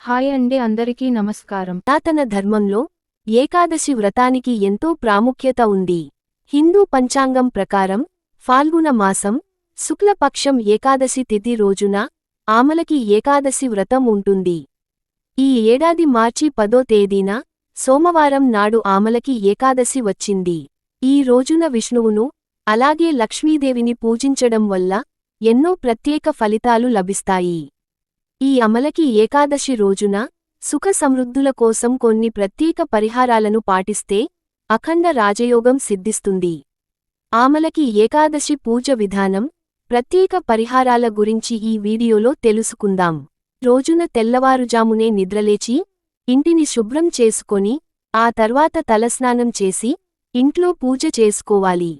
Hi అండి, అందరికీ నమస్కారం. సనాతన ధర్మంలో ఏకాదశి వ్రతానికి ఎంతో ప్రాముఖ్యత ఉంది. హిందూ పంచాంగం ప్రకారం ఫాల్గుణ మాసం శుక్లపక్షం ఏకాదశి తిథి రోజున ఆమలకి ఏకాదశి వ్రతం ఉంటుంది. ఈ ఏడాది మార్చి 10వ తేదీన సోమవారం నాడు ఆమలకి ఏకాదశి వచ్చింది. ఈ రోజున విష్ణువును అలాగే లక్ష్మీదేవిని పూజించడం వల్ల ఎన్నో ప్రత్యేక ఫలితాలు లభిస్తాయి. ఈ అమలకి ఏకాదశి రోజున సుఖ సమృద్ధుల కోసం కొన్ని ప్రత్యేక పరిహారాలను పాటిస్తే అఖండ రాజయోగం సిద్ధిస్తుంది. ఆమలకి ఏకాదశి పూజ విధానం, ప్రత్యేక పరిహారాల గురించి ఈ వీడియోలో తెలుసుకుందాం. రోజున తెల్లవారుజామునే నిద్రలేచి ఇంటిని శుభ్రం చేసుకొని ఆ తర్వాత తలస్నానం చేసి ఇంట్లో పూజ చేసుకోవాలి.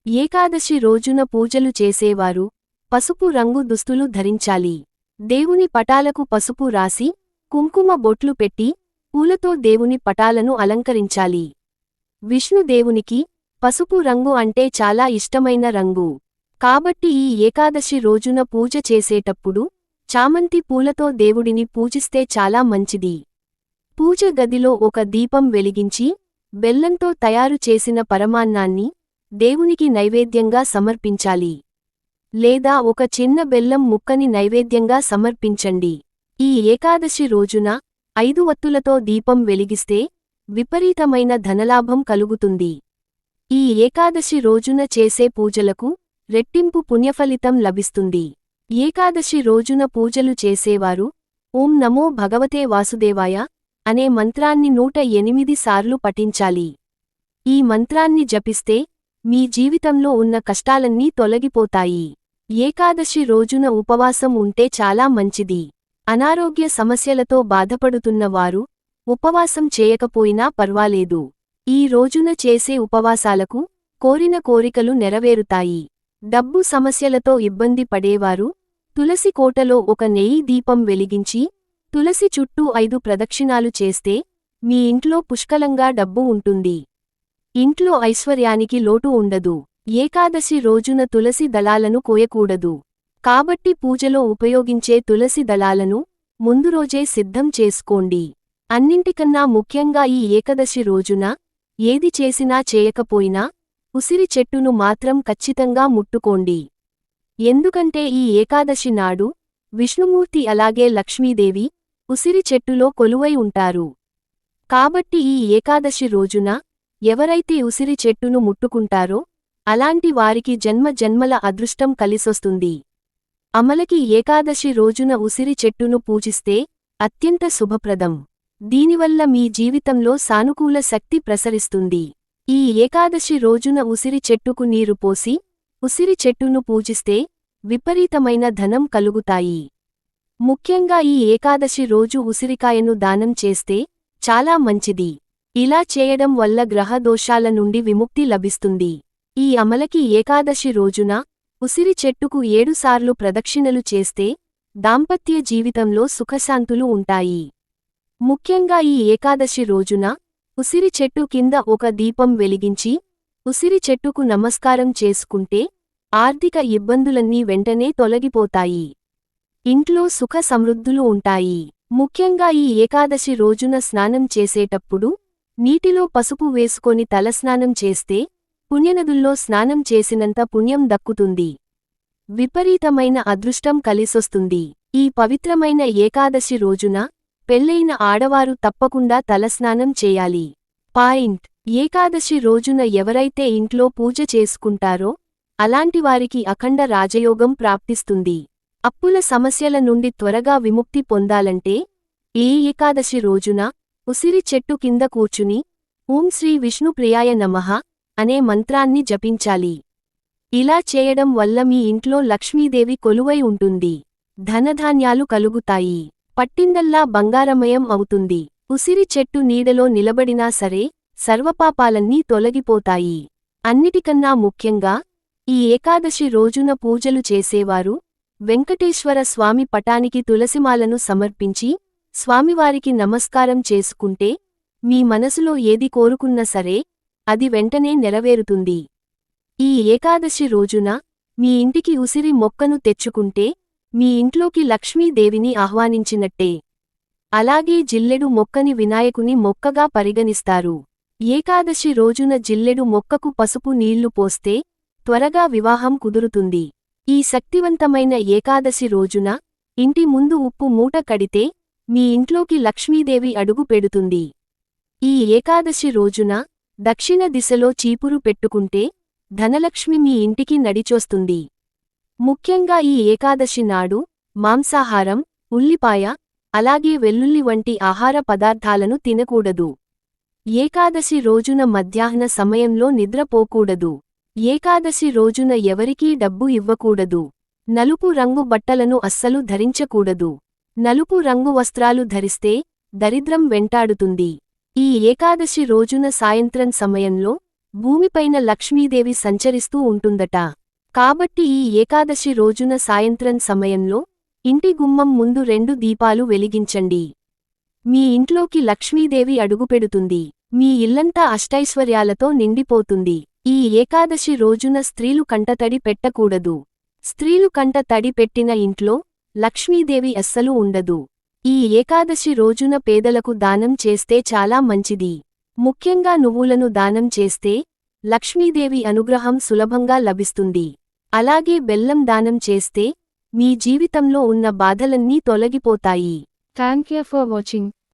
ఏకాదశి రోజున పూజలు చేసేవారు పసుపు రంగు దుస్తులు ధరించాలి. దేవుని పటాలకు పసుపు రాసి కుంకుమ బొట్లు పెట్టి పూలతో దేవుని పటాలను అలంకరించాలి. విష్ణుదేవునికి పసుపు రంగు అంటే చాలా ఇష్టమైన రంగు. కాబట్టి ఈ ఏకాదశి రోజున పూజ చేసేటప్పుడు చామంతి పూలతో దేవుడిని పూజిస్తే చాలా మంచిది. పూజ గదిలో ఒక దీపం వెలిగించి బెల్లంతో తయారు చేసిన పరమాన్నాన్ని దేవునికి నైవేద్యంగా సమర్పించాలి. లేదా ఒక చిన్న బెల్లం ముక్కని నైవేద్యంగా సమర్పించండి. ఈ ఏకాదశి రోజున 5 వత్తులతో దీపం వెలిగిస్తే విపరీతమైన ధనలాభం కలుగుతుంది. ఈ ఏకాదశి రోజున చేసే పూజలకు రెట్టింపు పుణ్యఫలితం లభిస్తుంది. ఏకాదశి రోజున పూజలు చేసేవారు ఓం నమో భగవతే వాసుదేవాయ అనే మంత్రాన్ని 108 సార్లు పఠించాలి. ఈ మంత్రాన్ని జపిస్తే మీ జీవితంలో ఉన్న కష్టాలన్నీ తొలగిపోతాయి. ఏకాదశి రోజున ఉపవాసం ఉంటే చాలా మంచిది. అనారోగ్య సమస్యలతో బాధపడుతున్న వారు ఉపవాసం చేయకపోయినా పర్వాలేదు. ఈ రోజున చేసే ఉపవాసాలకు కోరిన కోరికలు నెరవేరుతాయి. డబ్బు సమస్యలతో ఇబ్బంది పడేవారు తులసి కోటలో ఒక నెయ్యి దీపం వెలిగించి తులసి చుట్టూ 5 ప్రదక్షిణాలు చేస్తే మీ ఇంట్లో పుష్కలంగా డబ్బు ఉంటుంది. ఇంట్లో ఐశ్వర్యానికి లోటు ఉండదు. ఏకాదశి రోజున తులసి దళాలను కోయకూడదు. కాబట్టి పూజలో ఉపయోగించే తులసి దళాలను ముందు రోజే సిద్ధం చేసుకోండి. అన్నింటికన్నా ముఖ్యంగా ఈ ఏకాదశి రోజున ఏది చేసినా చేయకపోయినా ఉసిరి చెట్టును మాత్రం ఖచ్చితంగా ముట్టుకోండి. ఎందుకంటే ఈ ఏకాదశి నాడు విష్ణుమూర్తి అలాగే లక్ష్మీదేవి ఉసిరి చెట్టులో కొలువై ఉంటారు. కాబట్టి ఈ ఏకాదశి రోజున ఎవరైతే ఉసిరి చెట్టును ముట్టుకుంటారో అలాంటి వారికి జన్మ జన్మల అదృష్టం కలిసొస్తుంది. అమలకి ఏకాదశి రోజున ఉసిరి చెట్టును పూజిస్తే అత్యంత శుభప్రదం. దీనివల్ల మీ జీవితంలో సానుకూల శక్తి ప్రసరిస్తుంది. ఈ ఏకాదశి రోజున ఉసిరి చెట్టుకు నీరు పోసి ఉసిరి చెట్టును పూజిస్తే విపరీతమైన ధనం కలుగుతాయి. ముఖ్యంగా ఈ ఏకాదశి రోజు ఉసిరికాయను దానం చేస్తే చాలా మంచిది. ఇలా చేయడం వల్ల గ్రహ దోషాల నుండి విముక్తి లభిస్తుంది. ఈ అమలకి ఏకాదశి రోజున ఉసిరి చెట్టుకు 7 సార్లు ప్రదక్షిణలు చేస్తే దాంపత్య జీవితంలో సుఖశాంతులు ఉంటాయి. ముఖ్యంగా ఈ ఏకాదశి రోజున ఉసిరి చెట్టు కింద ఒక దీపం వెలిగించి ఉసిరి చెట్టుకు నమస్కారం చేసుకుంటే ఆర్థిక ఇబ్బందులన్నీ వెంటనే తొలగిపోతాయి. ఇంట్లో సుఖ సమృద్ధులు ఉంటాయి. ముఖ్యంగా ఈ ఏకాదశి రోజున స్నానం చేసేటప్పుడు నీటిలో పసుపు వేసుకొని తలస్నానం చేస్తే పుణ్యనదుల్లో స్నానం చేసినంత పుణ్యం దక్కుతుంది. విపరీతమైన అదృష్టం కలిసొస్తుంది. ఈ పవిత్రమైన ఏకాదశి రోజున పెళ్లైన ఆడవారు తప్పకుండా తలస్నానం చేయాలి. పాయింట్: ఏకాదశి రోజున ఎవరైతే ఇంట్లో పూజ చేసుకుంటారో అలాంటివారికి అఖండ రాజయోగం ప్రాప్తిస్తుంది. అప్పుల సమస్యల నుండి త్వరగా విముక్తి పొందాలంటే ఈ ఏకాదశి రోజున ఉసిరి చెట్టు కింద కూర్చుని ఓం శ్రీ విష్ణుప్రియాయ నమః అనే మంత్రాన్ని జపించాలి. ఇలా చేయడం వల్ల మీ ఇంట్లో లక్ష్మీదేవి కొలువై ఉంటుంది. ధనధాన్యాలు కలుగుతాయి. పట్టిందల్లా బంగారమయం అవుతుంది. ఉసిరి చెట్టు నీడలో నిలబడినా సరే సర్వపాపాలన్నీ తొలగిపోతాయి. అన్నిటికన్నా ముఖ్యంగా ఈ ఏకాదశి రోజున పూజలు చేసేవారు వెంకటేశ్వర స్వామి పటానికి తులసిమాలను సమర్పించి స్వామివారికి నమస్కారం చేసుకుంటే మీ మనసులో ఏది కోరుకున్నా సరే అది వెంటనే నెరవేరుతుంది. ఈ ఏకాదశి రోజున మీ ఇంటికి ఉసిరి మొక్కను తెచ్చుకుంటే మీ ఇంట్లోకి లక్ష్మీదేవిని ఆహ్వానించినట్టే. అలాగే జిల్లెడు మొక్కని వినాయకుని మొక్కగా పరిగణిస్తారు. ఏకాదశి రోజున జిల్లెడు మొక్కకు పసుపు నీళ్లు పోస్తే త్వరగా వివాహం కుదురుతుంది. ఈ శక్తివంతమైన ఏకాదశి రోజున ఇంటి ముందు ఉప్పు మూట కడితే మీ ఇంట్లోకి లక్ష్మీదేవి అడుగు పెడుతుంది. ఈ ఏకాదశి రోజున దక్షిణ దిశలో చీపురు పెట్టుకుంటే ధనలక్ష్మి మీ ఇంటికి నడిచొస్తుంది. ముఖ్యంగా ఈ ఏకాదశి నాడు మాంసాహారం, ఉల్లిపాయ, అలాగే వెల్లుల్లి వంటి ఆహార పదార్థాలను తినకూడదు. ఏకాదశి రోజున మధ్యాహ్న సమయంలో నిద్రపోకూడదు. ఏకాదశి రోజున ఎవరికీ డబ్బు ఇవ్వకూడదు. నలుపు రంగు బట్టలను అస్సలు ధరించకూడదు. నలుపు రంగు వస్త్రాలు ధరిస్తే దరిద్రం వెంటాడుతుంది. ఈ ఏకాదశి రోజున సాయంత్రం సమయంలో భూమిపైన లక్ష్మీదేవి సంచరిస్తూ ఉంటుందట. కాబట్టి ఈ ఏకాదశి రోజున సాయంత్రం సమయంలో ఇంటి గుమ్మం ముందు 2 దీపాలు వెలిగించండి. మీ ఇంట్లోకి లక్ష్మీదేవి అడుగుపెడుతుంది. మీ ఇల్లంతా అష్టైశ్వర్యాలతో నిండిపోతుంది. ఈ ఏకాదశి రోజున స్త్రీలు కంటతడి పెట్టకూడదు. స్త్రీలు కంట తడి పెట్టిన ఇంట్లో లక్ష్మీదేవి అస్సలు ఉండదు. ఈ ఏకాదశి రోజున పేదలకు దానం చేస్తే చాలా మంచిది. ముఖ్యంగా నువ్వులను దానం చేస్తే లక్ష్మీదేవి అనుగ్రహం సులభంగా లభిస్తుంది. అలాగే బెల్లం దానం చేస్తే మీ జీవితంలో ఉన్న బాధలన్నీ తొలగిపోతాయి. Thank you for watching.